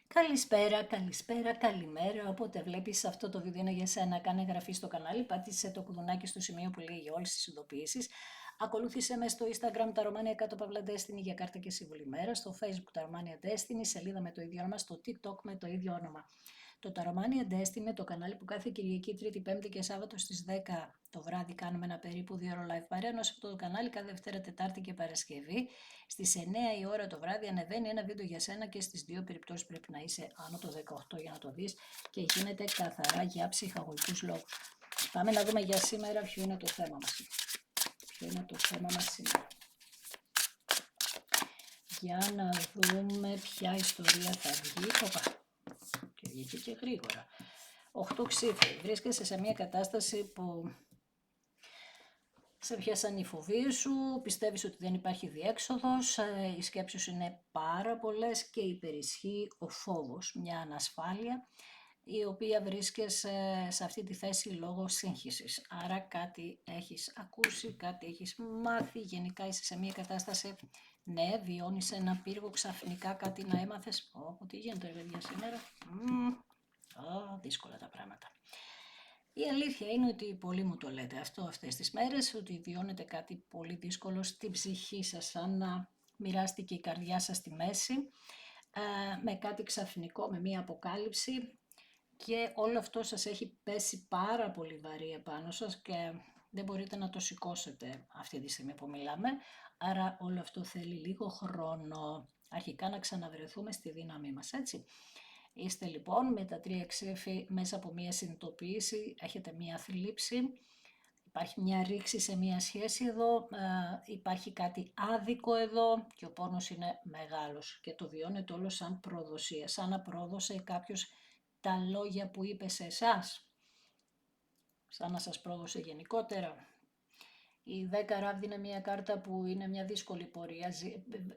Καλησπέρα, καλησπέρα, καλημέρα. Όποτε βλέπεις αυτό το βίντεο είναι για σένα, κάνε εγγραφή στο κανάλι, πάτησε το κουδουνάκι στο σημείο που λέει για όλες τις ειδοποιήσεις. Ακολούθησε με στο Instagram τα Ρωμάνια κάτω παύλα Destiny για κάρτα και συμβουλή μέρα, στο Facebook τα Ρωμάνια Destiny, σελίδα με το ίδιο όνομα, στο TikTok με το ίδιο όνομα. Το Ταρομάνια Destiny είναι το κανάλι που κάθε Κυριακή, Τρίτη, Πέμπτη και Σάββατο στις 10 το βράδυ κάνουμε ένα περίπου 2 ώρο live παρέα, ενώ σε αυτό το κανάλι κάθε Δευτέρα, Τετάρτη και Παρασκευή στις 9 η ώρα το βράδυ ανεβαίνει ένα βίντεο για σένα και στις δύο περιπτώσεις πρέπει να είσαι άνω το 18 για να το δεις και γίνεται καθαρά για ψυχαγωγικούς λόγους. Πάμε να δούμε για σήμερα ποιο είναι το θέμα μας. Ποιο είναι το θέμα μας σήμερα. Για να δούμε ποια ιστορία θα βγει. Και βγήκε και γρήγορα. 8 ξύφοι. Βρίσκεσαι σε μια κατάσταση που σε πιάσαν οι φοβίες σου, πιστεύεις ότι δεν υπάρχει διέξοδος, οι σκέψεις σου είναι πάρα πολλές και υπερισχύει ο φόβος, μια ανασφάλεια η οποία βρίσκεσαι σε αυτή τη θέση λόγω σύγχυσης. Άρα κάτι έχεις ακούσει, κάτι έχεις μάθει, γενικά είσαι σε μια κατάσταση, ναι, βιώνεις ένα πύργο, ξαφνικά κάτι να έμαθες, τι γίνεται παιδιά σήμερα, δύσκολα τα πράγματα. Η αλήθεια είναι ότι πολλοί μου το λέτε αυτό αυτές τις μέρες, ότι βιώνετε κάτι πολύ δύσκολο στην ψυχή σας, σαν να μοιράστηκε η καρδιά σας στη μέση, με κάτι ξαφνικό, με μία αποκάλυψη και όλο αυτό σας έχει πέσει πάρα πολύ βαρύ επάνω σας και δεν μπορείτε να το σηκώσετε αυτή τη στιγμή που μιλάμε, άρα όλο αυτό θέλει λίγο χρόνο, αρχικά να ξαναβρεθούμε στη δύναμή μας, έτσι. Είστε λοιπόν με τα 3 ξέφη μέσα από μια συνειδητοποίηση, έχετε μια θλίψη, υπάρχει μια ρήξη σε μια σχέση εδώ, υπάρχει κάτι άδικο εδώ και ο πόνος είναι μεγάλος και το βιώνετε όλο σαν προδοσία, σαν να πρόδωσε κάποιος τα λόγια που είπε σε εσάς, σαν να σας πρόδωσε γενικότερα. Η 10 ράβδη είναι μια κάρτα που είναι μια δύσκολη πορεία,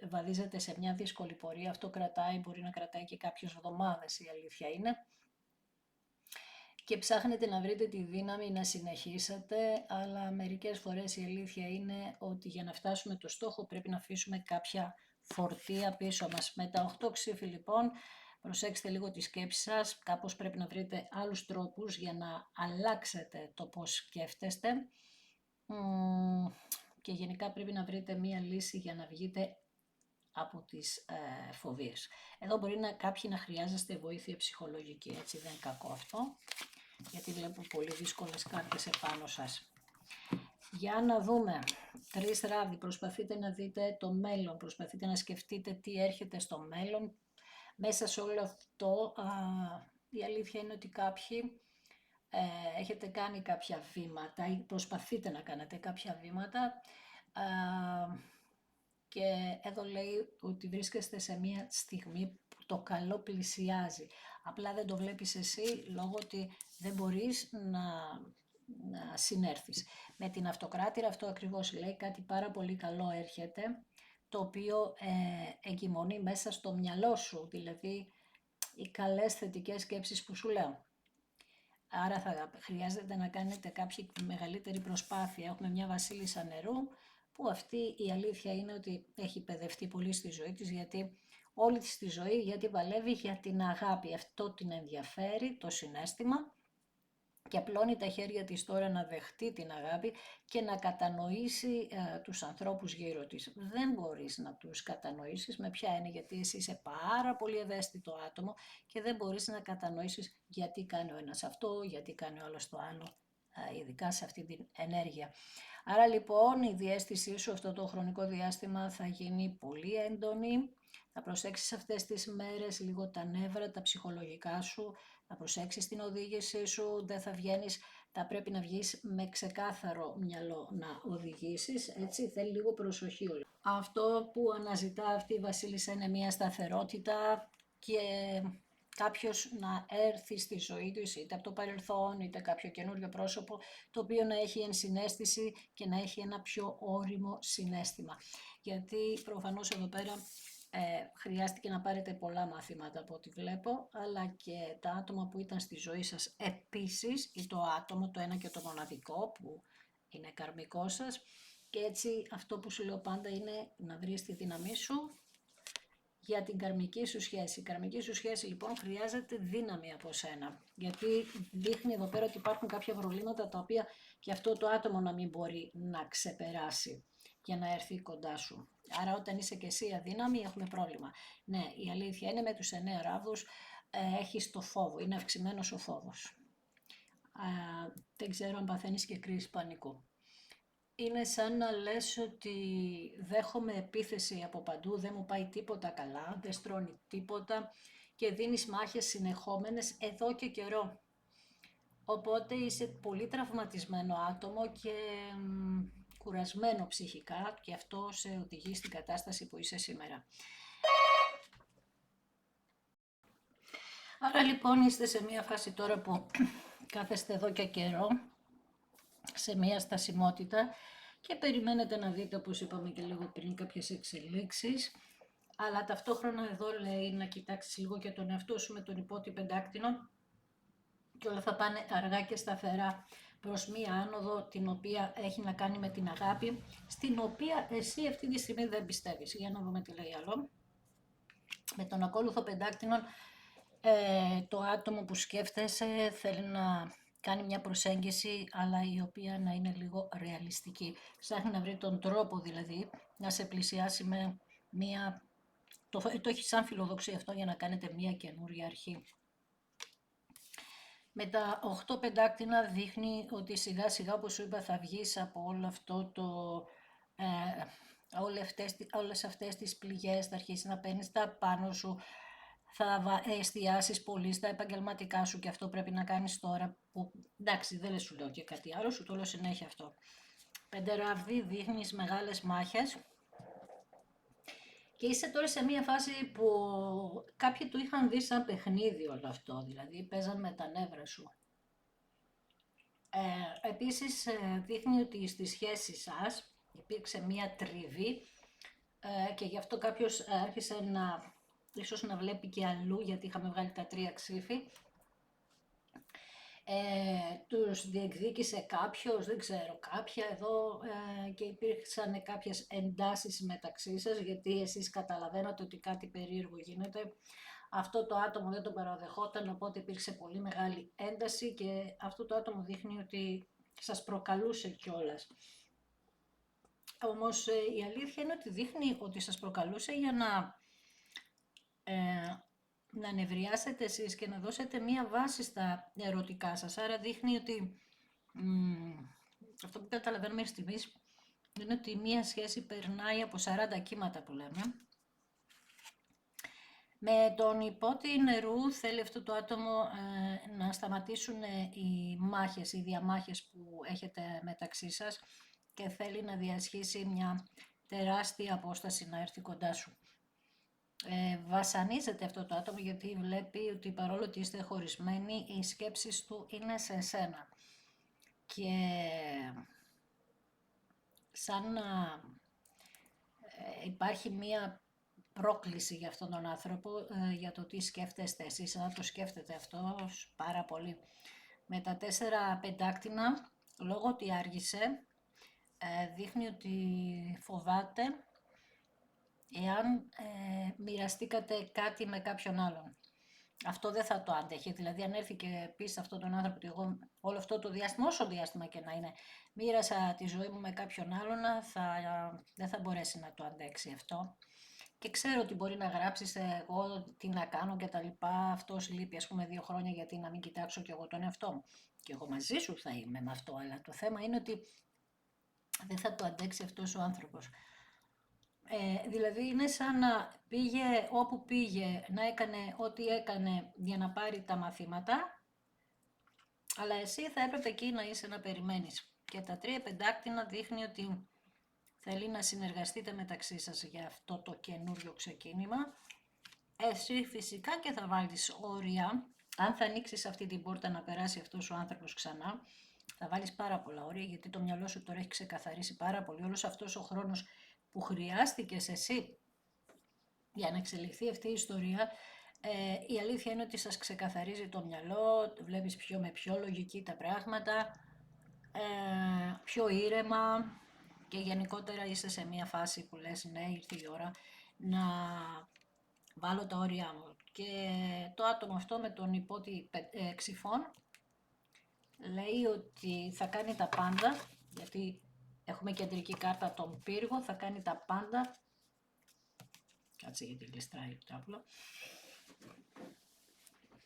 βαδίζεται σε μια δύσκολη πορεία, αυτό κρατάει, μπορεί να κρατάει και κάποιες εβδομάδες, η αλήθεια είναι. Και ψάχνετε να βρείτε τη δύναμη να συνεχίσετε, αλλά μερικές φορές η αλήθεια είναι ότι για να φτάσουμε το στόχο πρέπει να αφήσουμε κάποια φορτία πίσω μας. Με τα 8 ξύφη λοιπόν, προσέξτε λίγο τη σκέψη σας, κάπως πρέπει να βρείτε άλλους τρόπους για να αλλάξετε το πώς σκέφτεστε και γενικά πρέπει να βρείτε μία λύση για να βγείτε από τις φοβίες. Εδώ μπορεί κάποιοι να χρειάζεστε βοήθεια ψυχολογική, έτσι δεν είναι κακό αυτό, γιατί βλέπω πολύ δύσκολες κάρτες επάνω σας. Για να δούμε, 3 ράβδι, προσπαθείτε να δείτε το μέλλον, προσπαθείτε να σκεφτείτε τι έρχεται στο μέλλον. Μέσα σε όλο αυτό, η αλήθεια είναι ότι κάποιοι έχετε κάνει κάποια βήματα ή προσπαθείτε να κάνετε κάποια βήματα και εδώ λέει ότι βρίσκεστε σε μια στιγμή που το καλό πλησιάζει. Απλά δεν το βλέπεις εσύ λόγω ότι δεν μπορείς να συνέρθεις. Με την αυτοκράτηρα αυτό ακριβώς λέει, κάτι πάρα πολύ καλό έρχεται, το οποίο εγκυμονεί μέσα στο μυαλό σου, δηλαδή οι καλές θετικές σκέψεις που σου λέω. Άρα θα χρειάζεται να κάνετε κάποια μεγαλύτερη προσπάθεια. Έχουμε μια βασίλισσα νερού που αυτή η αλήθεια είναι ότι έχει παιδευτεί πολύ στη ζωή της, γιατί όλη της τη ζωή γιατί παλεύει για την αγάπη. Αυτό την ενδιαφέρει, το συναίσθημα, και απλώνει τα χέρια της τώρα να δεχτεί την αγάπη και να κατανοήσει τους ανθρώπους γύρω της. Δεν μπορείς να τους κατανοήσεις, με ποια είναι, γιατί εσύ είσαι πάρα πολύ ευαίσθητο άτομο και δεν μπορείς να κατανοήσεις γιατί κάνει ο ένας αυτό, γιατί κάνει ο άλλος το άλλο, ειδικά σε αυτή την ενέργεια. Άρα λοιπόν η διαίσθησή σου αυτό το χρονικό διάστημα θα γίνει πολύ έντονη. Θα προσέξεις αυτές τις μέρες λίγο τα νεύρα, τα ψυχολογικά σου, θα προσέξεις την οδήγησή σου, δεν θα βγαίνεις, θα πρέπει να βγεις με ξεκάθαρο μυαλό να οδηγήσεις, έτσι, θέλει λίγο προσοχή. Αυτό που αναζητά αυτή η βασίλισσα είναι μια σταθερότητα και κάποιος να έρθει στη ζωή του, είτε από το παρελθόν, είτε κάποιο καινούριο πρόσωπο, το οποίο να έχει ενσυναίσθηση και να έχει ένα πιο ώριμο συναίσθημα. Γιατί προφανώς εδώ πέρα χρειάστηκε να πάρετε πολλά μαθήματα από ό,τι βλέπω, αλλά και τα άτομα που ήταν στη ζωή σας επίσης, ή το άτομο, το ένα και το μοναδικό που είναι καρμικό σας, και έτσι αυτό που σου λέω πάντα είναι να βρεις τη δύναμή σου για την καρμική σου σχέση. Η καρμική σου σχέση λοιπόν χρειάζεται δύναμη από σένα, γιατί δείχνει εδώ πέρα ότι υπάρχουν κάποια προβλήματα τα οποία και αυτό το άτομο να μην μπορεί να ξεπεράσει για να έρθει κοντά σου. Άρα όταν είσαι και εσύ αδύναμη έχουμε πρόβλημα. Ναι, η αλήθεια είναι με τους 9 ράβδους έχεις το φόβο, είναι αυξημένος ο φόβος. Δεν ξέρω αν παθαίνεις και κρίση πανικού. Είναι σαν να λες ότι δέχομαι επίθεση από παντού, δεν μου πάει τίποτα καλά, δεν στρώνει τίποτα και δίνεις μάχες συνεχόμενες εδώ και καιρό. Οπότε είσαι πολύ τραυματισμένο άτομο και κουρασμένο ψυχικά και αυτό σε οδηγεί στην κατάσταση που είσαι σήμερα. Άρα λοιπόν είστε σε μια φάση τώρα που κάθεστε εδώ και καιρό, σε μια στασιμότητα και περιμένετε να δείτε, όπως είπαμε και λίγο πριν, κάποιες εξελίξεις. Αλλά ταυτόχρονα εδώ λέει να κοιτάξεις λίγο και τον εαυτό σου με τον υπότι πεντάκτηνο και όλα θα πάνε αργά και σταθερά προς μία άνοδο την οποία έχει να κάνει με την αγάπη, στην οποία εσύ αυτή τη στιγμή δεν πιστεύεις. Για να δούμε τι λέει άλλο. Με τον ακόλουθο πεντάκτηνο το άτομο που σκέφτεσαι θέλει να κάνει μια προσέγγιση, αλλά η οποία να είναι λίγο ρεαλιστική. Ψάχνει να βρει τον τρόπο δηλαδή να σε πλησιάσει με μια... Το έχει σαν φιλοδοξία αυτό για να κάνετε μια καινούρια αρχή. Με τα 8 πεντάκτηνα δείχνει ότι σιγά σιγά, όπως σου είπα, θα βγεις από όλο αυτό το... όλες αυτές τις πληγές, θα αρχίσεις να παίρνεις τα πάνω σου, θα εστιάσεις πολύ στα επαγγελματικά σου και αυτό πρέπει να κάνεις τώρα που, εντάξει, δεν σου λέω και κάτι άλλο, σου το λέω συνέχεια αυτό. 5 ράβδι, δείχνεις μεγάλες μάχες και είσαι τώρα σε μια φάση που κάποιοι του είχαν δει σαν παιχνίδι όλο αυτό, δηλαδή παίζαν με τα νεύρα σου. Επίσης δείχνει ότι στη σχέση σας υπήρξε μια τριβή και γι' αυτό κάποιος άρχισε ίσως να βλέπει και αλλού, γιατί είχαμε βγάλει τα 3 ξύφη. Τους διεκδίκησε κάποιος, δεν ξέρω, κάποια εδώ και υπήρξαν κάποιες εντάσεις μεταξύ σας, γιατί εσείς καταλαβαίνατε ότι κάτι περίεργο γίνεται. Αυτό το άτομο δεν το παραδεχόταν, οπότε υπήρξε πολύ μεγάλη ένταση και αυτό το άτομο δείχνει ότι σας προκαλούσε κιόλας. Όμως η αλήθεια είναι ότι δείχνει ότι σας προκαλούσε για να νευριάσετε εσείς και να δώσετε μία βάση στα ερωτικά σας. Άρα δείχνει ότι αυτό που καταλαβαίνουμε μέχρι στιγμής είναι ότι μία σχέση περνάει από 40 κύματα που λέμε. Με τον υπότι νερού θέλει αυτό το άτομο να σταματήσουν οι μάχες, οι διαμάχες που έχετε μεταξύ σας και θέλει να διασχίσει μια τεράστια απόσταση να έρθει κοντά σου. Βασανίζεται αυτό το άτομο γιατί βλέπει ότι παρόλο ότι είστε χωρισμένοι, οι σκέψεις του είναι σε εσένα. Και σαν να υπάρχει μία πρόκληση για αυτόν τον άνθρωπο, για το τι σκέφτεστε εσείς, να το σκέφτεται αυτό πάρα πολύ. Με τα 4 πεντάκτηνα, λόγω ότι άργησε, δείχνει ότι φοβάται εάν μοιραστήκατε κάτι με κάποιον άλλον. Αυτό δεν θα το άντεχε, δηλαδή αν έρθει και πει σε αυτόν τον άνθρωπο ότι εγώ όλο αυτό το διάστημα, όσο διάστημα και να είναι, μοίρασα τη ζωή μου με κάποιον άλλον, δεν θα μπορέσει να το αντέξει αυτό. Και ξέρω ότι μπορεί να γράψεις εγώ τι να κάνω και τα λοιπά, αυτός λείπει ας πούμε 2 χρόνια γιατί να μην κοιτάξω κι εγώ τον εαυτό μου. Και εγώ μαζί σου θα είμαι με αυτό, αλλά το θέμα είναι ότι δεν θα το αντέξει αυτός ο άνθρωπος. Δηλαδή είναι σαν να πήγε όπου πήγε, να έκανε ό,τι έκανε για να πάρει τα μαθήματα, αλλά εσύ θα έπρεπε εκεί να είσαι να περιμένεις. Και τα 3 πεντάκτηνα δείχνει ότι θέλει να συνεργαστείτε μεταξύ σας για αυτό το καινούριο ξεκίνημα. Εσύ φυσικά και θα βάλεις όρια, αν θα ανοίξεις αυτή την πόρτα να περάσει αυτός ο άνθρωπος ξανά, θα βάλεις πάρα πολλά όρια, γιατί το μυαλό σου τώρα έχει ξεκαθαρίσει πάρα πολύ. Όλος αυτός ο χρόνος που χρειάστηκες εσύ για να εξελιχθεί αυτή η ιστορία, η αλήθεια είναι ότι σας ξεκαθαρίζει το μυαλό, βλέπεις με πιο λογική τα πράγματα, πιο ήρεμα και γενικότερα είσαι σε μια φάση που λες ναι, ήρθε η ώρα να βάλω τα όρια μου. Και το άτομο αυτό με τον υπότι ξυφών λέει ότι θα κάνει τα πάντα, γιατί έχουμε κεντρική κάρτα τον πύργο, θα κάνει τα πάντα. Κάτσε γιατί γλιστράει το τάβλο.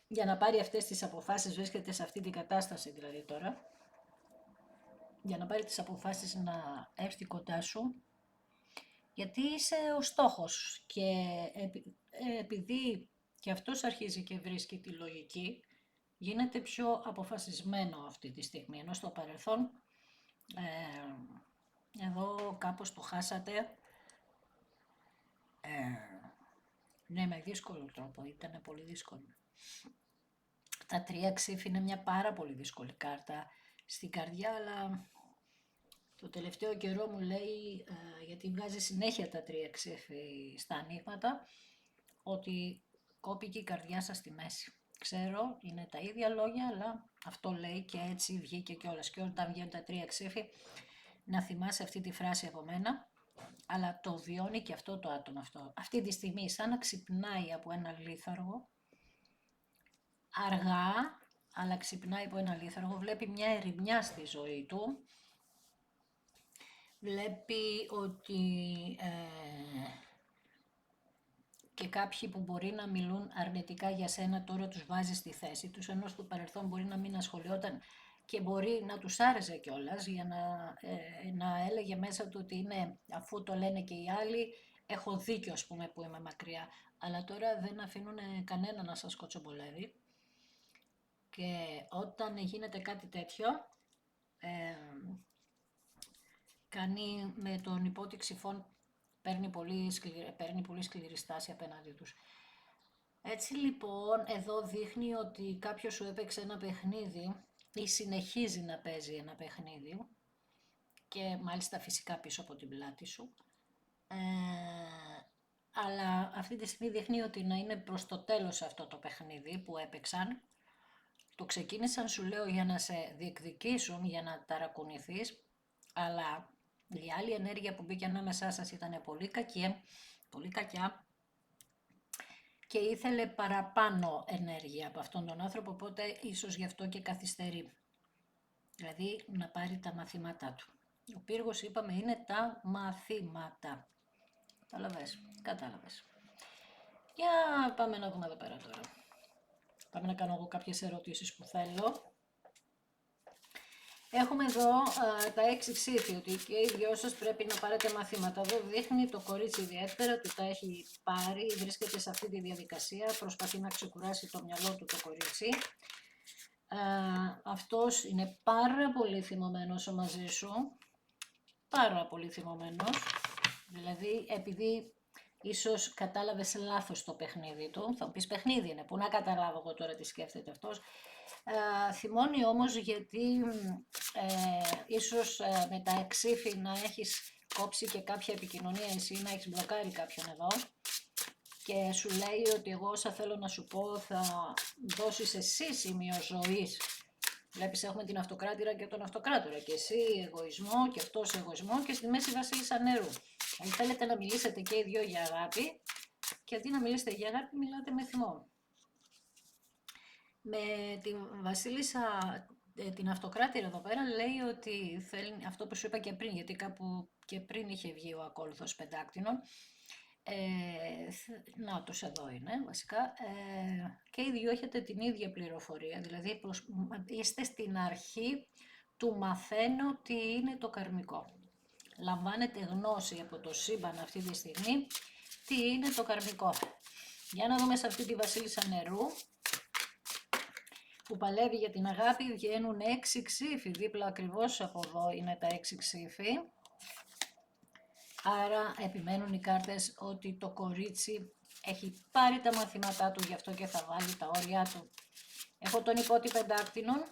Για να πάρει αυτές τις αποφάσεις, βρίσκεται σε αυτή την κατάσταση δηλαδή τώρα, για να πάρει τις αποφάσεις να έρθει κοντά σου, γιατί είσαι ο στόχος και επειδή και αυτός αρχίζει και βρίσκει τη λογική, γίνεται πιο αποφασισμένο αυτή τη στιγμή, ενώ στο παρελθόν εδώ κάπως το χάσατε, ναι, με δύσκολο τρόπο, ήταν πολύ δύσκολο. Τα 3 ξύφη είναι μια πάρα πολύ δύσκολη κάρτα στην καρδιά, αλλά το τελευταίο καιρό μου λέει, γιατί βγάζει συνέχεια τα 3 ξύφη στα ανοίγματα, ότι κόπηκε η καρδιά σας στη μέση. Ξέρω, είναι τα ίδια λόγια, αλλά αυτό λέει και έτσι βγήκε κιόλας. Και όταν βγαίνουν τα 3 ξύφη, να θυμάσαι αυτή τη φράση από μένα, αλλά το βιώνει και αυτό το άτομο αυτό. Αυτή τη στιγμή σαν να ξυπνάει από ένα λίθαργο, αργά, αλλά ξυπνάει από ένα λίθαργο, βλέπει μια ερημιά στη ζωή του, βλέπει ότι και κάποιοι που μπορεί να μιλούν αρνητικά για σένα τώρα τους βάζει στη θέση τους, ενώ στο παρελθόν μπορεί να μην ασχολιόταν και μπορεί να τους άρεσε κιόλας για να έλεγε μέσα του ότι είναι, αφού το λένε και οι άλλοι, έχω δίκιο ας πούμε που είμαι μακριά, αλλά τώρα δεν αφήνουν κανένα να σας κοτσομπολεύει και όταν γίνεται κάτι τέτοιο, κάνει με τον υπότι ξυφών, παίρνει πολύ σκληρή στάση απέναντι τους. Έτσι λοιπόν εδώ δείχνει ότι κάποιος σου έπαιξε ένα παιχνίδι ή συνεχίζει να παίζει ένα παιχνίδι και μάλιστα φυσικά πίσω από την πλάτη σου, αλλά αυτή τη στιγμή δείχνει ότι να είναι προς το τέλος αυτό το παιχνίδι που έπαιξαν. Το ξεκίνησαν σου λέω για να σε διεκδικήσουν, για να ταρακουνηθείς, αλλά η άλλη ενέργεια που μπήκε ανάμεσά σας ήταν πολύ κακιά και ήθελε παραπάνω ενέργεια από αυτόν τον άνθρωπο, οπότε ίσως γι' αυτό και καθυστερεί. Δηλαδή να πάρει τα μαθήματά του. Ο πύργος είπαμε είναι τα μαθήματα. Κατάλαβες. Για πάμε να δούμε εδώ πέρα τώρα. Πάμε να κάνω εγώ κάποιες ερωτήσεις που θέλω. Έχουμε εδώ τα 6 ξύφη, ότι και οι δυο σας πρέπει να πάρετε μαθήματα. Εδώ δείχνει το κορίτσι ιδιαίτερα, του τα έχει πάρει, βρίσκεται σε αυτή τη διαδικασία, προσπαθεί να ξεκουράσει το μυαλό του το κορίτσι. Αυτός είναι πάρα πολύ θυμωμένος μαζί σου, πάρα πολύ θυμωμένος, δηλαδή επειδή ίσως κατάλαβες λάθος το παιχνίδι του, θα μου πεις παιχνίδι είναι, που να καταλάβω εγώ τώρα τι σκέφτεται αυτός. Θυμώνει όμως γιατί ίσως με τα εξήφη να έχεις κόψει και κάποια επικοινωνία εσύ, να έχεις μπλοκάρει κάποιον εδώ και σου λέει ότι εγώ όσα θέλω να σου πω θα δώσεις εσύ σημείο ζωής. Βλέπεις έχουμε την αυτοκράτηρα και τον αυτοκράτορα και εσύ εγωισμό και αυτός εγωισμό και στη μέση βασίλισσα νερού. Αν θέλετε να μιλήσετε και οι δυο για αγάπη και αντί να μιλήσετε για αγάπη μιλάτε με θυμό. Με την βασίλισσα, την αυτοκράτηρα εδώ πέρα λέει ότι θέλει αυτό που σου είπα και πριν, γιατί κάπου και πριν είχε βγει ο ακόλουθος πεντάκτηνων, νάτος εδώ είναι βασικά, και οι δυο έχετε την ίδια πληροφορία, δηλαδή είστε στην αρχή του μαθαίνω τι είναι το καρμικό. Λαμβάνετε γνώση από το σύμπαν αυτή τη στιγμή τι είναι το καρμικό. Για να δούμε σε αυτή τη βασίλισσα νερού που παλεύει για την αγάπη, βγαίνουν 6 ξύφοι, δίπλα ακριβώς από εδώ είναι τα 6 ξύφοι. Άρα επιμένουν οι κάρτες ότι το κορίτσι έχει πάρει τα μαθήματά του, γι' αυτό και θα βάλει τα όρια του. Έχω τον υπότι πεντάκτηνων.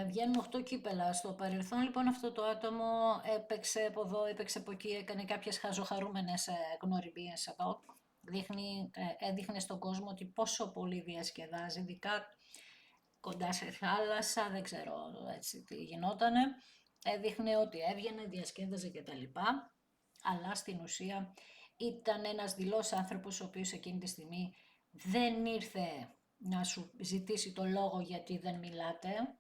Βγαίνουν 8 κύπελα. Στο παρελθόν λοιπόν αυτό το άτομο έπαιξε από εδώ, έπαιξε από εκεί, έκανε κάποιες χαζοχαρούμενες γνωριμίες εδώ. Έδειχνε στον κόσμο ότι πόσο πολύ διασκεδάζει, ειδικά κοντά σε θάλασσα, δεν ξέρω έτσι τι γινότανε. Έδειχνε ότι έβγαινε, διασκέδαζε κτλ. Αλλά στην ουσία ήταν ένας δειλός άνθρωπος ο οποίος εκείνη τη στιγμή δεν ήρθε να σου ζητήσει το λόγο γιατί δεν μιλάτε.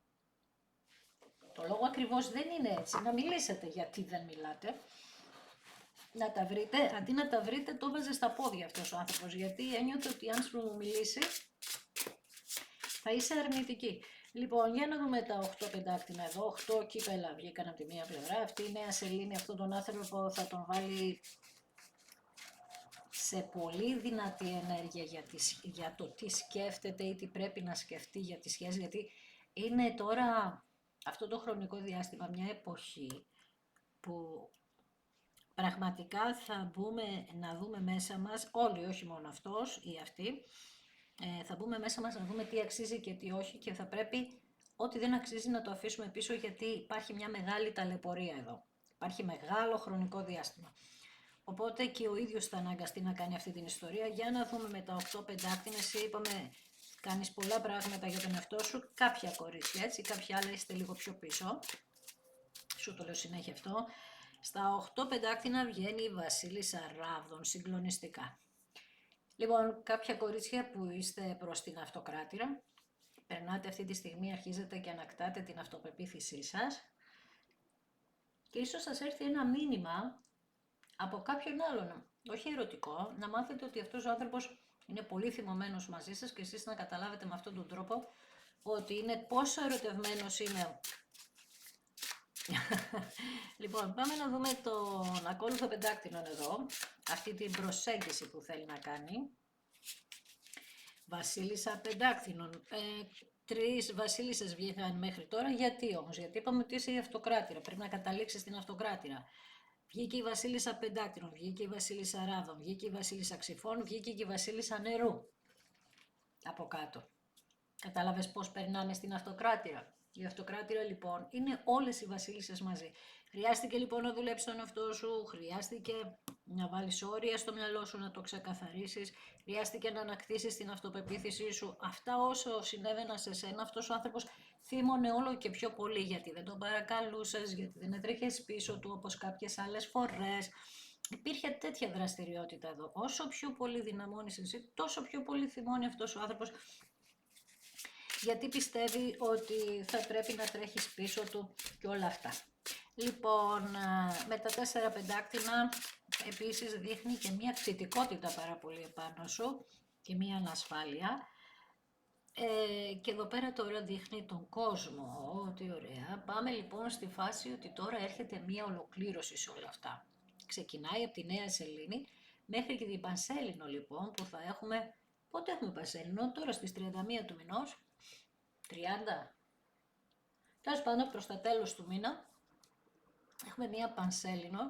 Το λόγο ακριβώς δεν είναι έτσι, να μιλήσετε γιατί δεν μιλάτε. Να τα βρείτε, αντί να τα βρείτε το βάζε στα πόδια αυτός ο άνθρωπος, γιατί ένιωθε ότι αν σου μιλήσει θα είσαι αρνητική. Λοιπόν, για να δούμε τα 8 πεντάκτηνα εδώ, 8 κύπελα βγήκαν από τη μία πλευρά, αυτή η νέα σελήνη, αυτόν τον άνθρωπο θα τον βάλει σε πολύ δυνατή ενέργεια για το τι σκέφτεται ή τι πρέπει να σκεφτεί για τη σχέση, γιατί είναι τώρα αυτό το χρονικό διάστημα μια εποχή που πραγματικά θα μπούμε να δούμε μέσα μας, όλοι, όχι μόνο αυτός ή αυτή, θα μπούμε μέσα μας να δούμε τι αξίζει και τι όχι και θα πρέπει ό,τι δεν αξίζει να το αφήσουμε πίσω, γιατί υπάρχει μια μεγάλη ταλαιπωρία εδώ. Υπάρχει μεγάλο χρονικό διάστημα. Οπότε και ο ίδιος θα αναγκαστεί να κάνει αυτή την ιστορία. Για να δούμε με τα 8 πεντάκτηνα, εσύ είπαμε κάνεις πολλά πράγματα για τον εαυτό σου, κάποια κορίτσια έτσι, κάποια άλλα είστε λίγο πιο πίσω. Σου το λέω συνέχεια αυτό. Στα 8 πεντάκτηνα βγαίνει η Βασίλισσα Ράβδων, συγκλονιστικά. Λοιπόν, κάποια κορίτσια που είστε προς την αυτοκράτηρα, περνάτε αυτή τη στιγμή, αρχίζετε και ανακτάτε την αυτοπεποίθησή σας και ίσως σας έρθει ένα μήνυμα από κάποιον άλλον, όχι ερωτικό, να μάθετε ότι αυτός ο άνθρωπος είναι πολύ θυμωμένος μαζί σας και εσείς να καταλάβετε με αυτόν τον τρόπο ότι είναι πόσο ερωτευμένος είναι. Λοιπόν, πάμε να δούμε τον ακόλουθο πεντάκτηνο εδώ, αυτή την προσέγγιση που θέλει να κάνει. Βασίλισσα πεντάκτηνων. 3 βασίλισσες βγήκαν μέχρι τώρα. Γιατί όμως? Γιατί είπαμε ότι είσαι η αυτοκράτηρα. Πρέπει να καταλήξεις στην αυτοκράτηρα. Βγήκε η Βασίλισσα πεντάκτηνων, βγήκε η Βασίλισσα Ράδων, βγήκε η Βασίλισσα Ξυφών, βγήκε και η Βασίλισσα Νερού. Από κάτω. Κατάλαβες πώς περνάμε στην αυτοκράτηρα? Η αυτοκράτηρα λοιπόν είναι όλες οι βασίλισσες μαζί. Χρειάστηκε λοιπόν να δουλέψεις τον εαυτό σου, χρειάστηκε να βάλεις όρια στο μυαλό σου, να το ξεκαθαρίσεις, χρειάστηκε να ανακτήσεις την αυτοπεποίθησή σου. Αυτά όσο συνέβαιναν σε σένα, αυτός ο άνθρωπος θύμωνε όλο και πιο πολύ, γιατί δεν τον παρακαλούσες, γιατί δεν έτρεχες πίσω του όπως κάποιες άλλες φορές. Υπήρχε τέτοια δραστηριότητα εδώ. Όσο πιο πολύ δυναμώνεις εσύ, τόσο πιο πολύ θυμώνει αυτός ο άνθρωπος, γιατί πιστεύει ότι θα πρέπει να τρέχεις πίσω του και όλα αυτά. Λοιπόν, με τα 4 πεντάκτηνα επίσης δείχνει και μια κτητικότητα πάρα πολύ επάνω σου και μια ανασφάλεια. Και εδώ πέρα τώρα δείχνει τον κόσμο, ότι ωραία. Πάμε λοιπόν στη φάση ότι τώρα έρχεται μια ολοκλήρωση σε όλα αυτά. Ξεκινάει από τη νέα σελήνη μέχρι και την Πανσέλινο λοιπόν, που θα έχουμε, πότε έχουμε Πανσέλινο? Τώρα στις 31 του μηνός. 30. Τέλος πάντων, προς τα τέλος του μήνα έχουμε μία Πανσέλινο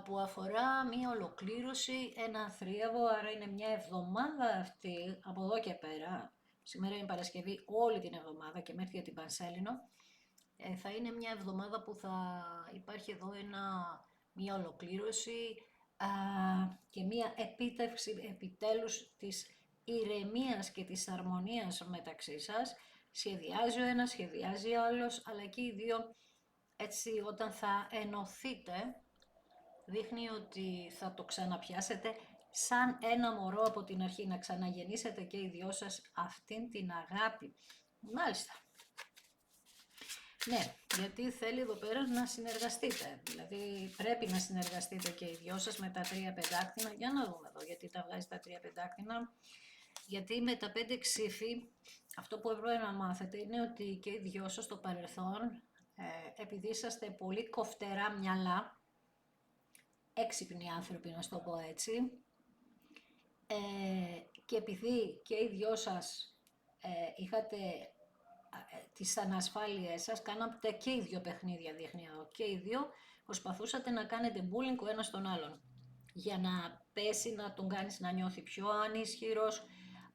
που αφορά μία ολοκλήρωση, ένα θρίαβο, άρα είναι μια εβδομάδα αυτή από εδώ και πέρα. Σήμερα είναι Παρασκευή, όλη την εβδομάδα και μέχρι για την Πανσέλινο. Θα είναι μια εβδομάδα που θα υπάρχει εδώ μία ολοκλήρωση και μία επίτευξη επιτέλους της ηρεμίας και της αρμονίας μεταξύ σας. Σχεδιάζει ο ένας, σχεδιάζει ο άλλος, αλλά και οι δύο έτσι όταν θα ενωθείτε δείχνει ότι θα το ξαναπιάσετε σαν ένα μωρό από την αρχή, να ξαναγεννήσετε και οι δυο σας αυτήν την αγάπη. Μάλιστα. Ναι, γιατί θέλει εδώ πέρα να συνεργαστείτε, δηλαδή πρέπει να συνεργαστείτε και οι δυο σας με τα 3 πεντάκτηνα. Για να δούμε εδώ γιατί τα βγάζει τα 3 πεντάκτηνα. Γιατί με τα 5 ξύφη, αυτό που έπρεπε να μάθετε είναι ότι και οι δυο σας στο παρελθόν, επειδή είσαστε πολύ κοφτερά μυαλά, έξυπνοι άνθρωποι να το πω έτσι, και επειδή και οι δυο σας είχατε τις ανασφάλειές σας, κάνατε και οι δύο παιχνίδια, δείχνει εδώ, και οι δύο προσπαθούσατε να κάνετε bullying ο ένας τον άλλον, για να πέσει, να τον κάνεις να νιώθει πιο ανισχυρός.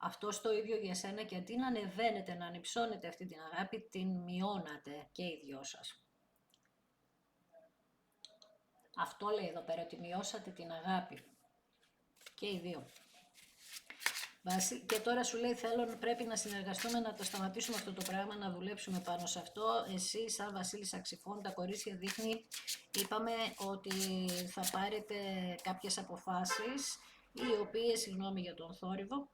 Αυτό το ίδιο για σένα, και αντί να ανεβαίνετε, να ανυψώνετε αυτή την αγάπη, την μειώνατε και οι δυο σας. Αυτό λέει εδώ πέρα, ότι μειώσατε την αγάπη και οι δύο. Και τώρα σου λέει πρέπει να συνεργαστούμε, να το σταματήσουμε αυτό το πράγμα, να δουλέψουμε πάνω σε αυτό. Εσύ σαν Βασίλης Αξιφών, τα κορίτσια δείχνει, είπαμε ότι θα πάρετε κάποιες αποφάσεις, οι οποίες, συγγνώμη για τον θόρυβο,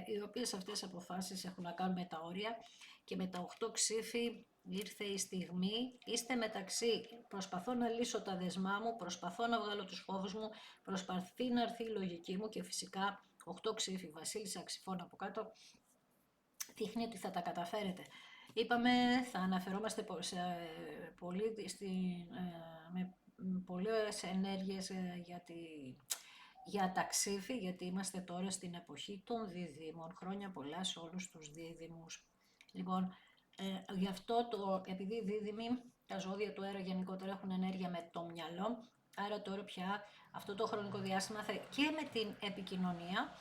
οι οποίες αυτές αποφάσεις έχουν να κάνουν με τα όρια και με τα 8 ξύφη ήρθε η στιγμή, είστε μεταξύ, προσπαθώ να λύσω τα δεσμά μου, προσπαθώ να βγάλω τους φόβους μου, προσπαθεί να έρθει η λογική μου και φυσικά 8 ξύφη, Βασίλισσα Αξιφών από κάτω, δείχνει ότι θα τα καταφέρετε. Είπαμε, θα αναφερόμαστε με πολλές ενέργειες για τα ξύφη, γιατί είμαστε τώρα στην εποχή των δίδυμων. Χρόνια πολλά σε όλους τους δίδυμους. Λοιπόν, γι' αυτό επειδή οι δίδυμοι, τα ζώδια του αέρα γενικότερα έχουν ενέργεια με το μυαλό, άρα τώρα πια αυτό το χρονικό διάστημα και με την επικοινωνία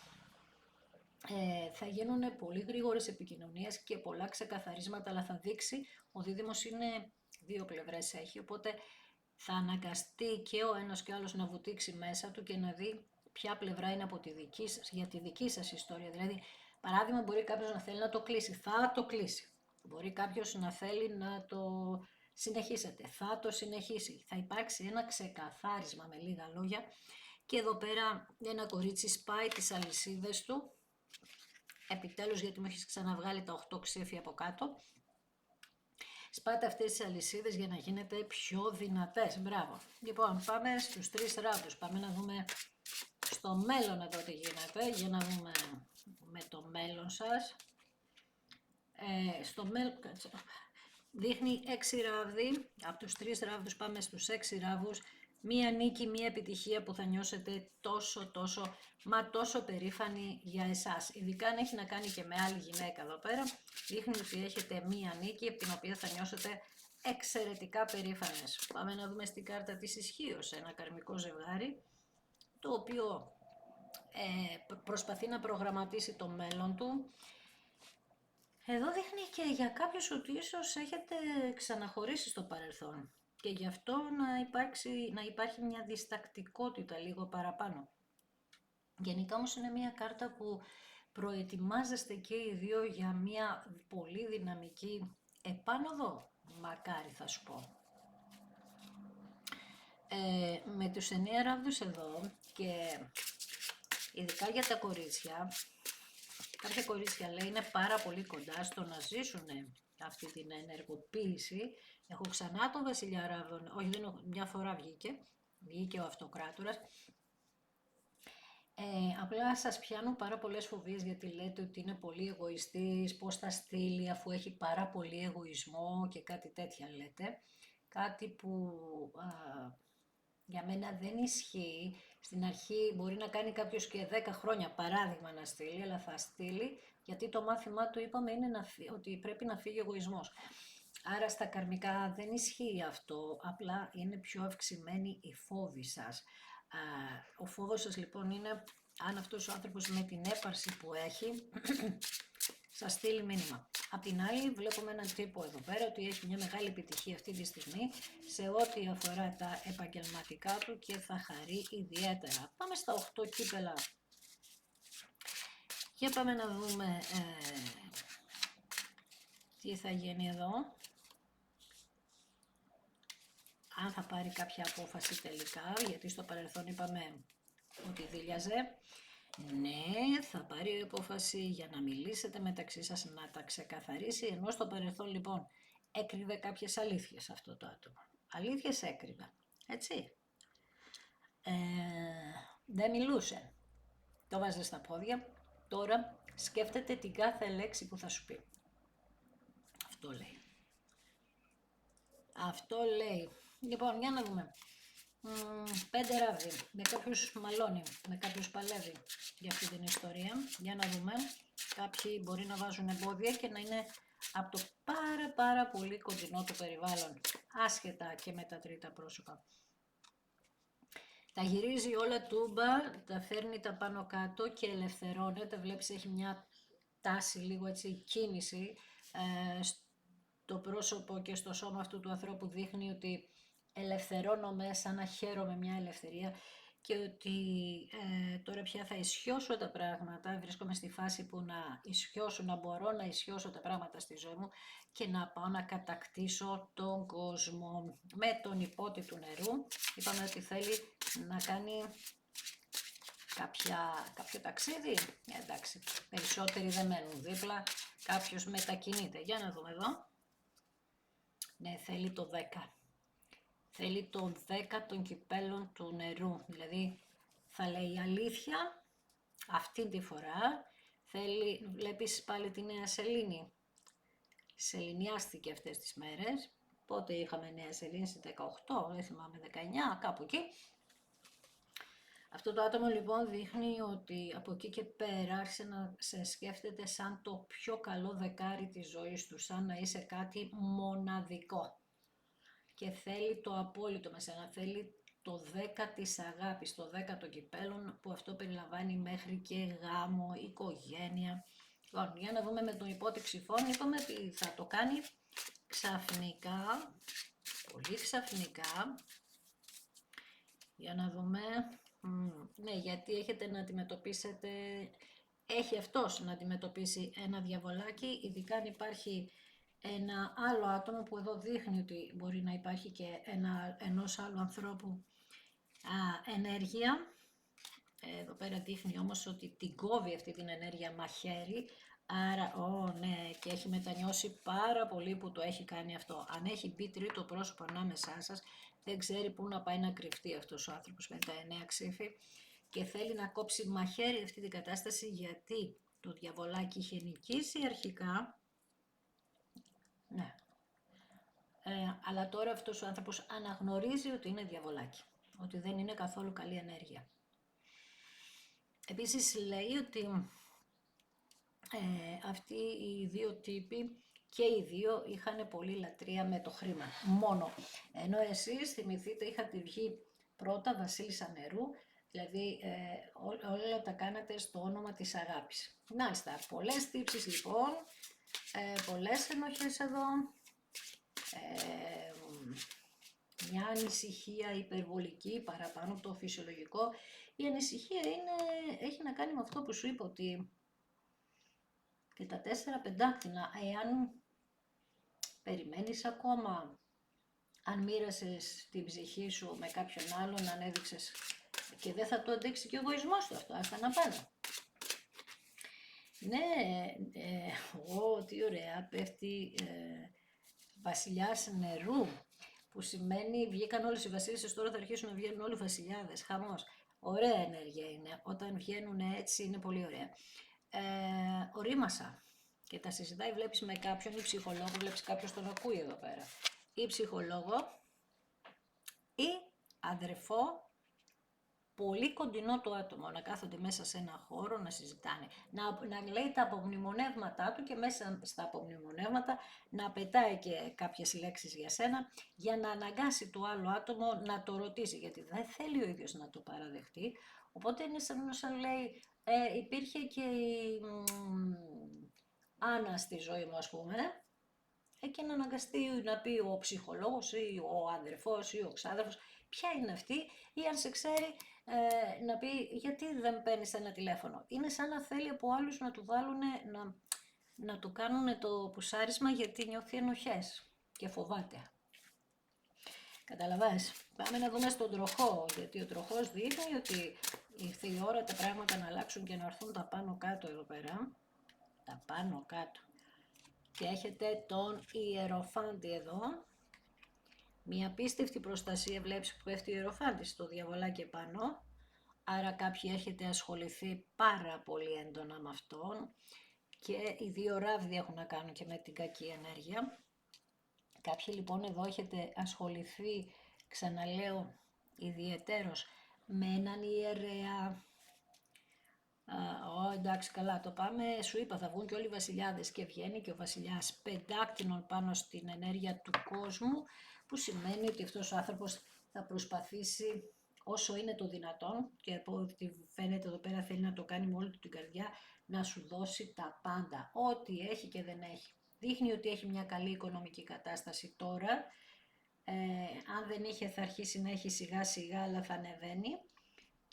θα γίνουν πολύ γρήγορες επικοινωνίες και πολλά ξεκαθαρίσματα, αλλά θα δείξει, ο δίδυμος είναι δύο πλευρές έχει, οπότε θα αναγκαστεί και ο ένας και ο άλλος να βουτήξει μέσα του και να δει ποια πλευρά είναι από για τη δική σας ιστορία. Δηλαδή, παράδειγμα, μπορεί κάποιος να θέλει να το κλείσει, θα το κλείσει. Μπορεί κάποιος να θέλει να το συνεχίσετε, θα το συνεχίσει. Θα υπάρξει ένα ξεκαθάρισμα με λίγα λόγια. Και εδώ πέρα ένα κορίτσι σπάει τις αλυσίδες του, επιτέλους, γιατί μου έχεις ξαναβγάλει τα 8 ξύφη από κάτω. Σπάτε αυτές τις αλυσίδες για να γίνετε πιο δυνατές. Μπράβο. Λοιπόν, πάμε στους 3 ράβδους. Πάμε να δούμε στο μέλλον εδώ τι γίνεται. Για να δούμε με το μέλλον σας. Στο μέλλον δείχνει 6 ράβδοι. Από τους 3 ράβδους πάμε στους 6 ράβδους. Μία νίκη, μία επιτυχία που θα νιώσετε τόσο περήφανοι για εσάς. Ειδικά αν έχει να κάνει και με άλλη γυναίκα εδώ πέρα, δείχνει ότι έχετε μία νίκη από την οποία θα νιώσετε εξαιρετικά περήφανες. Πάμε να δούμε στην κάρτα της ισχύως, ένα καρμικό ζευγάρι, το οποίο προσπαθεί να προγραμματίσει το μέλλον του. Εδώ δείχνει και για κάποιους ότι ίσως έχετε ξαναχωρήσει στο παρελθόν. Και γι' αυτό να υπάρχει μια διστακτικότητα λίγο παραπάνω. Γενικά όμως είναι μια κάρτα που προετοιμάζεστε και οι δύο για μια πολύ δυναμική επάνωδο, μακάρι θα σου πω. Με τους 9 ράβδους εδώ και ειδικά για τα κορίτσια, κάποια κορίτσια λέει είναι πάρα πολύ κοντά στο να ζήσουν αυτή την ενεργοποίηση. Έχω ξανά τον Βασιλιά Ράβδων, όχι δεν έχω, μια φορά βγήκε ο Αυτοκράτορας. Απλά σας πιάνουν πάρα πολλές φοβίες γιατί λέτε ότι είναι πολύ εγωιστής, πώς θα στείλει αφού έχει πάρα πολύ εγωισμό και κάτι τέτοια λέτε. Κάτι που για μένα δεν ισχύει. Στην αρχή μπορεί να κάνει κάποιος και 10 χρόνια παράδειγμα να στείλει, αλλά θα στείλει γιατί το μάθημά του είπαμε είναι ότι πρέπει να φύγει ο εγωισμός. Άρα στα καρμικά δεν ισχύει αυτό, απλά είναι πιο αυξημένη η φόβη σας. Ο φόβος σας λοιπόν είναι αν αυτός ο άνθρωπος με την έπαρση που έχει σας στείλει μήνυμα. Απ' την άλλη βλέπουμε έναν τύπο εδώ πέρα ότι έχει μια μεγάλη επιτυχία αυτή τη στιγμή σε ό,τι αφορά τα επαγγελματικά του και θα χαρεί ιδιαίτερα. Πάμε στα 8 κύπελα. Και πάμε να δούμε τι θα γίνει εδώ. Αν θα πάρει κάποια απόφαση τελικά, γιατί στο παρελθόν είπαμε ότι δίλιαζε. Ναι, θα πάρει απόφαση για να μιλήσετε μεταξύ σας, να τα ξεκαθαρίσει, ενώ στο παρελθόν λοιπόν έκρυβε κάποιες αλήθειες αυτό το άτομο. Αλήθειες έκρυβε, έτσι. Δεν μιλούσε. Το βάζε στα πόδια, τώρα σκέφτεται την κάθε λέξη που θα σου πει. Αυτό λέει. Αυτό λέει. Λοιπόν, για να δούμε. 5 ράβδι, με κάποιους μαλώνει, με κάποιους παλεύει για αυτή την ιστορία. Για να δούμε. Κάποιοι μπορεί να βάζουν εμπόδια και να είναι από το πάρα πολύ κοντινό το περιβάλλον, άσχετα και με τα τρίτα πρόσωπα. Τα γυρίζει όλα τούμπα, τα φέρνει τα πάνω κάτω και ελευθερώνεται. Βλέπεις έχει μια τάση, λίγο έτσι κίνηση στο πρόσωπο και στο σώμα αυτού του ανθρώπου, δείχνει ότι ελευθερώνομαι, σαν να χαίρομαι μια ελευθερία και ότι τώρα πια θα ισιώσω τα πράγματα, βρίσκομαι στη φάση που να ισιώσω, να μπορώ να ισιώσω τα πράγματα στη ζωή μου και να πάω να κατακτήσω τον κόσμο. Με τον υπότη του νερού είπαμε ότι θέλει να κάνει κάποιο ταξίδι, εντάξει, περισσότεροι δεν μένουν δίπλα, κάποιος μετακινείται. Για να δούμε εδώ. Ναι, θέλει το 10. Θέλει το 10 των κυπέλων του νερού, δηλαδή θα λέει αλήθεια αυτή τη φορά. Θέλει, βλέπεις πάλι τη Νέα Σελήνη, σεληνιάστηκε αυτές τις μέρες. Πότε είχαμε Νέα Σελήνη, στις 18, δεν θυμάμαι, 19, κάπου εκεί. Αυτό το άτομο λοιπόν δείχνει ότι από εκεί και πέρα άρχισε να σε σκέφτεται σαν το πιο καλό δεκάρι της ζωής του, σαν να είσαι κάτι μοναδικό. Και θέλει το απόλυτο με σένα, θέλει το 10 της αγάπης, το 10 των κυπέλων, που αυτό περιλαμβάνει μέχρι και γάμο, οικογένεια. Λοιπόν, για να δούμε με τον υπότη Ξυφών, είπαμε ότι θα το κάνει ξαφνικά, πολύ ξαφνικά. Για να δούμε, ναι, γιατί έχετε να αντιμετωπίσετε, έχει αυτός να αντιμετωπίσει ένα διαβολάκι, ειδικά αν υπάρχει ένα άλλο άτομο που εδώ δείχνει ότι μπορεί να υπάρχει και ενός άλλου ανθρώπου ενέργεια. Εδώ πέρα δείχνει όμως ότι την κόβει αυτή την ενέργεια μαχαίρι, άρα, ναι, και έχει μετανιώσει πάρα πολύ που το έχει κάνει αυτό. Αν έχει μπει τρίτο πρόσωπο ανάμεσά σας, δεν ξέρει πού να πάει να κρυφτεί αυτός ο άνθρωπος με τα 9 ξύφη και θέλει να κόψει μαχαίρι αυτή την κατάσταση, γιατί το διαβολάκι είχε νικήσει αρχικά. Ναι. Αλλά τώρα αυτός ο άνθρωπος αναγνωρίζει ότι είναι διαβολάκι, ότι δεν είναι καθόλου καλή ενέργεια. Επίσης λέει ότι αυτοί οι δύο τύποι και οι δύο είχαν πολύ λατρεία με το χρήμα, μόνο. Ενώ εσείς, θυμηθείτε, είχατε βγει πρώτα βασίλισσα νερού, δηλαδή όλα τα κάνατε στο όνομα της αγάπης. Μάλιστα, πολλές τύψεις λοιπόν, πολλές ενοχές εδώ, μια ανησυχία υπερβολική παραπάνω από το φυσιολογικό. Η ανησυχία έχει να κάνει με αυτό που σου είπα, ότι και τα 4 πεντάκτηνα, εάν περιμένεις ακόμα, αν μοίρασες την ψυχή σου με κάποιον άλλον, αν έδειξες, και δεν θα το αντέξει και ο εγωισμός του αυτό, άστα να πάνε. Ναι, τι ωραία, πέφτει βασιλιάς νερού, που σημαίνει βγήκαν όλες οι βασίλισσες, τώρα θα αρχίσουν να βγαίνουν όλοι οι βασιλιάδες, χαμός. Ωραία ενέργεια είναι, όταν βγαίνουν έτσι είναι πολύ ωραία. Ορίμασα και τα συζητάει, βλέπεις με κάποιον, ή ψυχολόγο, βλέπεις κάποιος τον ακούει εδώ πέρα, ή ψυχολόγο ή αδερφό, πολύ κοντινό το άτομο, να κάθονται μέσα σε ένα χώρο, να συζητάνε, να λέει τα απομνημονεύματά του και μέσα στα απομνημονεύματα να πετάει και κάποιες λέξεις για σένα, για να αναγκάσει το άλλο άτομο να το ρωτήσει, γιατί δεν θέλει ο ίδιος να το παραδεχτεί. Οπότε είναι σαν λέει, υπήρχε και η Άννα στη ζωή μου, ας πούμε, και να αναγκαστεί να πει ο ψυχολόγος ή ο αδερφός ή ο ξάδερφος ποια είναι αυτή, ή αν σε ξέρει να πει γιατί δεν παίρνεις ένα τηλέφωνο. Είναι σαν να θέλει από άλλους να του βάλουν, να του κάνουν το πουσάρισμα, γιατί νιώθει ενοχές και φοβάται. Καταλαβαίνεις. Πάμε να δούμε στον τροχό, γιατί ο τροχός δείχνει ότι ήρθε η ώρα τα πράγματα να αλλάξουν και να έρθουν τα πάνω κάτω εδώ πέρα. Τα πάνω κάτω. Και έχετε τον Ιεροφάντη εδώ. Μια απίστευτη προστασία, βλέπεις που πέφτει ο Ιεροφάντης στο διαβολάκι επάνω. Άρα κάποιοι έχετε ασχοληθεί πάρα πολύ έντονα με αυτόν. Και οι δύο ράβδοι έχουν να κάνουν και με την κακή ενέργεια. Κάποιοι λοιπόν εδώ έχετε ασχοληθεί, ξαναλέω, ιδιαιτέρως με έναν ιερέα. Εντάξει, καλά, το πάμε, σου είπα, θα βγουν και όλοι οι βασιλιάδες και βγαίνει και ο βασιλιάς πεντάκτηνων πάνω στην ενέργεια του κόσμου, που σημαίνει ότι αυτός ο άνθρωπος θα προσπαθήσει όσο είναι το δυνατόν, και από ό,τι φαίνεται εδώ πέρα θέλει να το κάνει με όλη του την καρδιά, να σου δώσει τα πάντα, ό,τι έχει και δεν έχει. Δείχνει ότι έχει μια καλή οικονομική κατάσταση τώρα, αν δεν είχε θα αρχίσει να έχει σιγά σιγά, αλλά θα ανεβαίνει.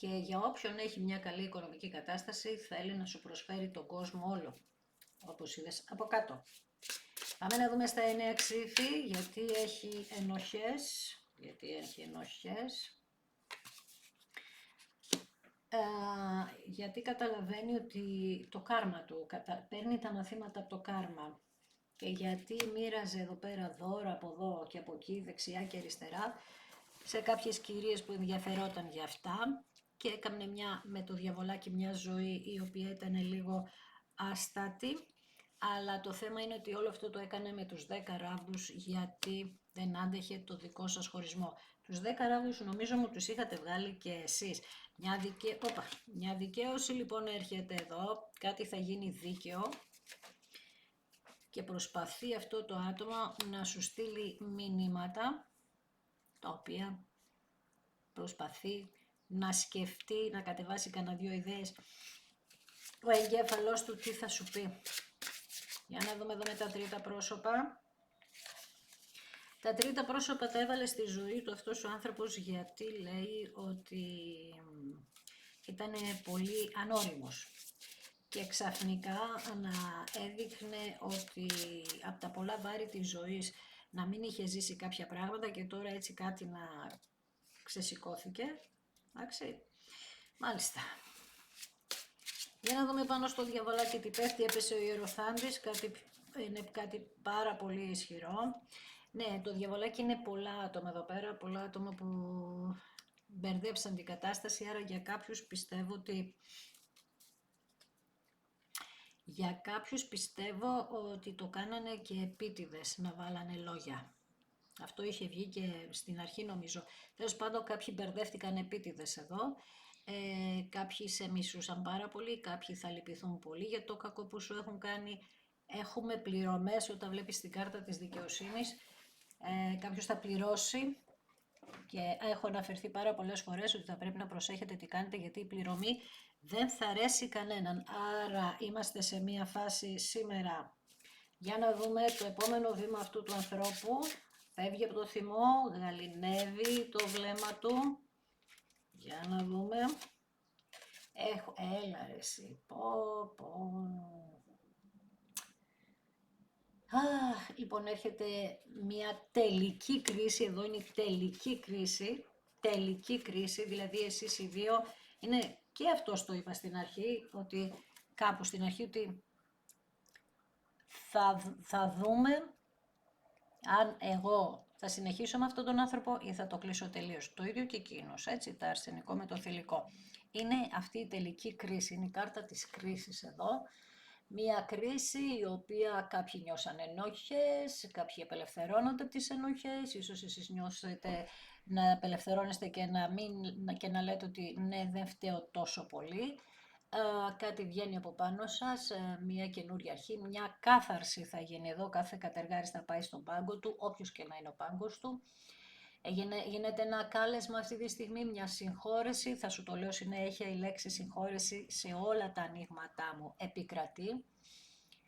και για όποιον έχει μια καλή οικονομική κατάσταση θέλει να σου προσφέρει τον κόσμο όλο, όπως είδες από κάτω. Πάμε να δούμε στα 9 ξύφη, γιατί έχει ενοχές. Γιατί καταλαβαίνει ότι το κάρμα του, παίρνει τα μαθήματα από το κάρμα. Και γιατί μοίραζε εδώ πέρα δώρα από εδώ και από εκεί, δεξιά και αριστερά, σε κάποιες κυρίες που ενδιαφερόταν για αυτά και έκανε με το διαβολάκι μια ζωή η οποία ήταν λίγο άστατη. Αλλά το θέμα είναι ότι όλο αυτό το έκανε με τους 10 ράβδους γιατί δεν άντεχε το δικό σας χωρισμό. Τους 10 ράβδους νομίζω μου τους είχατε βγάλει και εσείς. Μια δικαίωση λοιπόν έρχεται εδώ, κάτι θα γίνει δίκαιο και προσπαθεί αυτό το άτομο να σου στείλει μηνύματα τα οποία προσπαθεί να σκεφτεί, να κατεβάσει κανένα 2 ιδέες ο εγκέφαλός του τι θα σου πει. Για να δούμε εδώ με τα τρίτα πρόσωπα. Τα τρίτα πρόσωπα τα έβαλε στη ζωή του αυτός ο άνθρωπος γιατί λέει ότι ήταν πολύ ανώριμος και ξαφνικά έδειχνε ότι από τα πολλά βάρη της ζωής να μην είχε ζήσει κάποια πράγματα και τώρα έτσι κάτι να ξεσηκώθηκε. Εντάξει, μάλιστα. Για να δούμε πάνω στο διαβολάκι τι πέφτει, έπεσε ο Ιεροθάντης, είναι κάτι πάρα πολύ ισχυρό. Ναι, το διαβολάκι είναι πολλά άτομα εδώ πέρα, πολλά άτομα που μπερδέψαν την κατάσταση, άρα για κάποιους πιστεύω ότι το κάνανε και επίτηδες να βάλανε λόγια. Αυτό είχε βγει και στην αρχή νομίζω. Τέλος πάντων κάποιοι μπερδεύτηκαν επίτηδες εδώ. Κάποιοι σε μισούσαν πάρα πολύ, κάποιοι θα λυπηθούν πολύ για το κακό που σου έχουν κάνει. Έχουμε πληρωμές όταν βλέπεις την κάρτα της δικαιοσύνης. Κάποιος θα πληρώσει και έχω αναφερθεί πάρα πολλές φορές ότι θα πρέπει να προσέχετε τι κάνετε γιατί η πληρωμή δεν θα αρέσει κανέναν. Άρα είμαστε σε μία φάση σήμερα. Για να δούμε το επόμενο βήμα αυτού του ανθρώπου. Φεύγει από το θυμό, γαληνεύει το βλέμμα του. Για να δούμε. Έλα ρε εσύ, Λοιπόν, έρχεται μια τελική κρίση, εδώ είναι η τελική κρίση, δηλαδή εσείς οι δύο, είναι και αυτό το είπα στην αρχή, ότι κάπου στην αρχή ότι θα δούμε αν εγώ θα συνεχίσω με αυτόν τον άνθρωπο ή θα το κλείσω τελείως. Το ίδιο και εκείνος, έτσι, το αρσενικό με το θηλυκό. Είναι αυτή η τελική κρίση, είναι η κάρτα της κρίσης εδώ. Μια κρίση η οποία κάποιοι νιώσαν ενόχες, κάποιοι απελευθερώνονται από τις ενόχες, ίσως εσείς νιώσετε να απελευθερώνεστε και να λέτε ότι ναι, δεν φταίω τόσο πολύ. Κάτι βγαίνει από πάνω σας, μια καινούρια αρχή, μια κάθαρση θα γίνει εδώ, κάθε κατεργάρης θα πάει στον πάγκο του, όποιος και να είναι ο πάγκος του. Γίνεται ένα κάλεσμα αυτή τη στιγμή, μια συγχώρεση, θα σου το λέω συνέχεια, η λέξη συγχώρεση σε όλα τα ανοίγματά μου επικρατεί.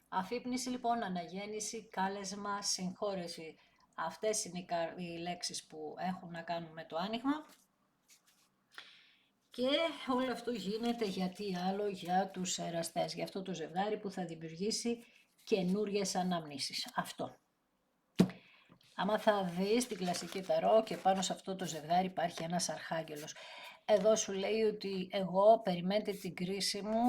Αφύπνιση λοιπόν, αναγέννηση, κάλεσμα, συγχώρεση. Αυτές είναι οι λέξεις που έχουν να κάνουν με το άνοιγμα. Και όλο αυτό γίνεται γιατί άλλο για τους εραστές, για αυτό το ζευγάρι που θα δημιουργήσει καινούριες αναμνήσεις. Αυτό. Άμα θα δεις την κλασική ταρό και πάνω σε αυτό το ζευγάρι υπάρχει ένας αρχάγγελος. Εδώ σου λέει ότι εγώ περιμένετε την κρίση μου,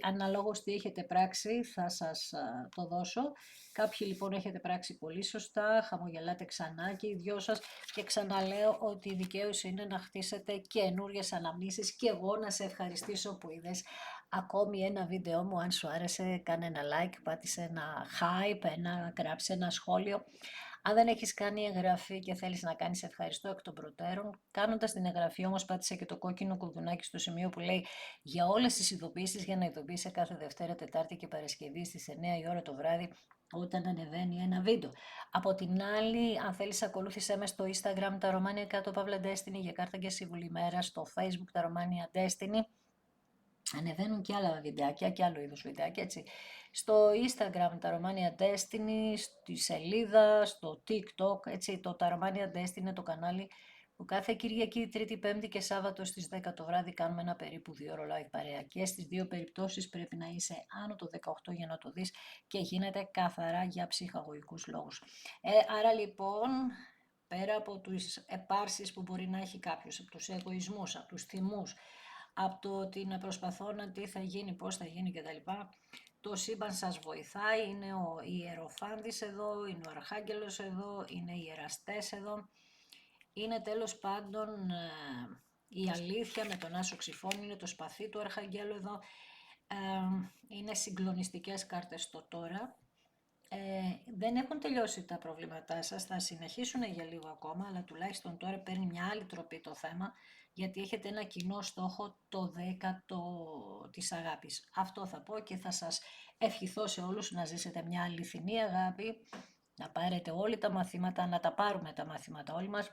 αναλόγως τι έχετε πράξει θα σας το δώσω. Κάποιοι λοιπόν έχετε πράξει πολύ σωστά, χαμογελάτε ξανά και οι δυο σας και ξαναλέω ότι η δικαίωση είναι να χτίσετε καινούριες αναμνήσεις και εγώ να σε ευχαριστήσω που είδες ακόμη ένα βίντεο μου. Αν σου άρεσε κάνε ένα like, πάτησε ένα hype, γράψε ένα σχόλιο. Αν δεν έχεις κάνει εγγραφή και θέλεις να κάνεις ευχαριστώ εκ των προτέρων, κάνοντας την εγγραφή όμως πάτησε και το κόκκινο κουδουνάκι στο σημείο που λέει για όλες τις ειδοποιήσεις για να ειδοποιήσει κάθε Δευτέρα, Τετάρτη και Παρασκευή στις 9 η ώρα το βράδυ όταν ανεβαίνει ένα βίντεο. Από την άλλη, αν θέλεις ακολούθησέ με στο Instagram τα Romania κάτω Παύλα Destiny για κάρτα και συμβουλή μέρα, στο Facebook τα Romania Destiny. Ανεβαίνουν και άλλα βιντεάκια και άλλο είδους βιντεάκια, έτσι. Στο Instagram τα Romania Destiny, στη σελίδα, στο TikTok, έτσι. Το τα Romania Destiny είναι το κανάλι που κάθε Κυριακή, Τρίτη, Πέμπτη και Σάββατο στις 10 το βράδυ κάνουμε ένα περίπου 2 ώρο live παρέα. Και στις δύο περιπτώσεις πρέπει να είσαι άνω το 18 για να το δεις και γίνεται καθαρά για ψυχαγωγικούς λόγους. Άρα λοιπόν, πέρα από τις επάρσεις που μπορεί να έχει κάποιος, από τους εγωισμούς, από τους θυμούς, από το ότι να προσπαθώ να τι θα γίνει, πώς θα γίνει κτλ. Το σύμπαν σας βοηθάει, είναι ο Ιεροφάντης εδώ, είναι ο Αρχάγγελος εδώ, είναι οι Ιεραστές εδώ. Είναι τέλος πάντων η αλήθεια με τον Άσο Ξυφών, είναι το σπαθί του Αρχαγγέλου εδώ. Είναι συγκλονιστικές κάρτες στο τώρα. Δεν έχουν τελειώσει τα προβλήματά σας, θα συνεχίσουν για λίγο ακόμα, αλλά τουλάχιστον τώρα παίρνει μια άλλη τροπή το θέμα, γιατί έχετε ένα κοινό στόχο, το 10ο της αγάπης. Αυτό θα πω και θα σας ευχηθώ σε όλους να ζήσετε μια αληθινή αγάπη, να πάρετε όλοι τα μαθήματα, να τα πάρουμε τα μαθήματα όλοι μας,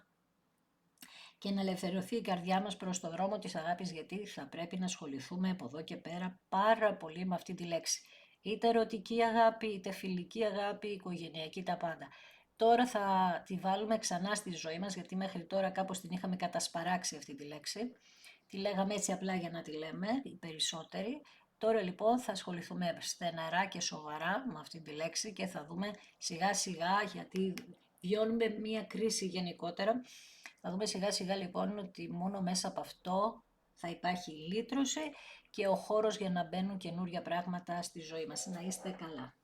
και να ελευθερωθεί η καρδιά μας προς το δρόμο της αγάπης, γιατί θα πρέπει να ασχοληθούμε από εδώ και πέρα πάρα πολύ με αυτή τη λέξη. Είτε ερωτική αγάπη, είτε φιλική αγάπη, οικογενειακή, τα πάντα. Τώρα θα τη βάλουμε ξανά στη ζωή μας, γιατί μέχρι τώρα κάπως την είχαμε κατασπαράξει αυτή τη λέξη. Τη λέγαμε έτσι απλά για να τη λέμε, οι περισσότεροι. Τώρα λοιπόν θα ασχοληθούμε στεναρά και σοβαρά με αυτή τη λέξη και θα δούμε σιγά σιγά, γιατί βιώνουμε μία κρίση γενικότερα. Θα δούμε σιγά σιγά λοιπόν ότι μόνο μέσα από αυτό θα υπάρχει λύτρωση και ο χώρος για να μπαίνουν καινούργια πράγματα στη ζωή μας. Να είστε καλά.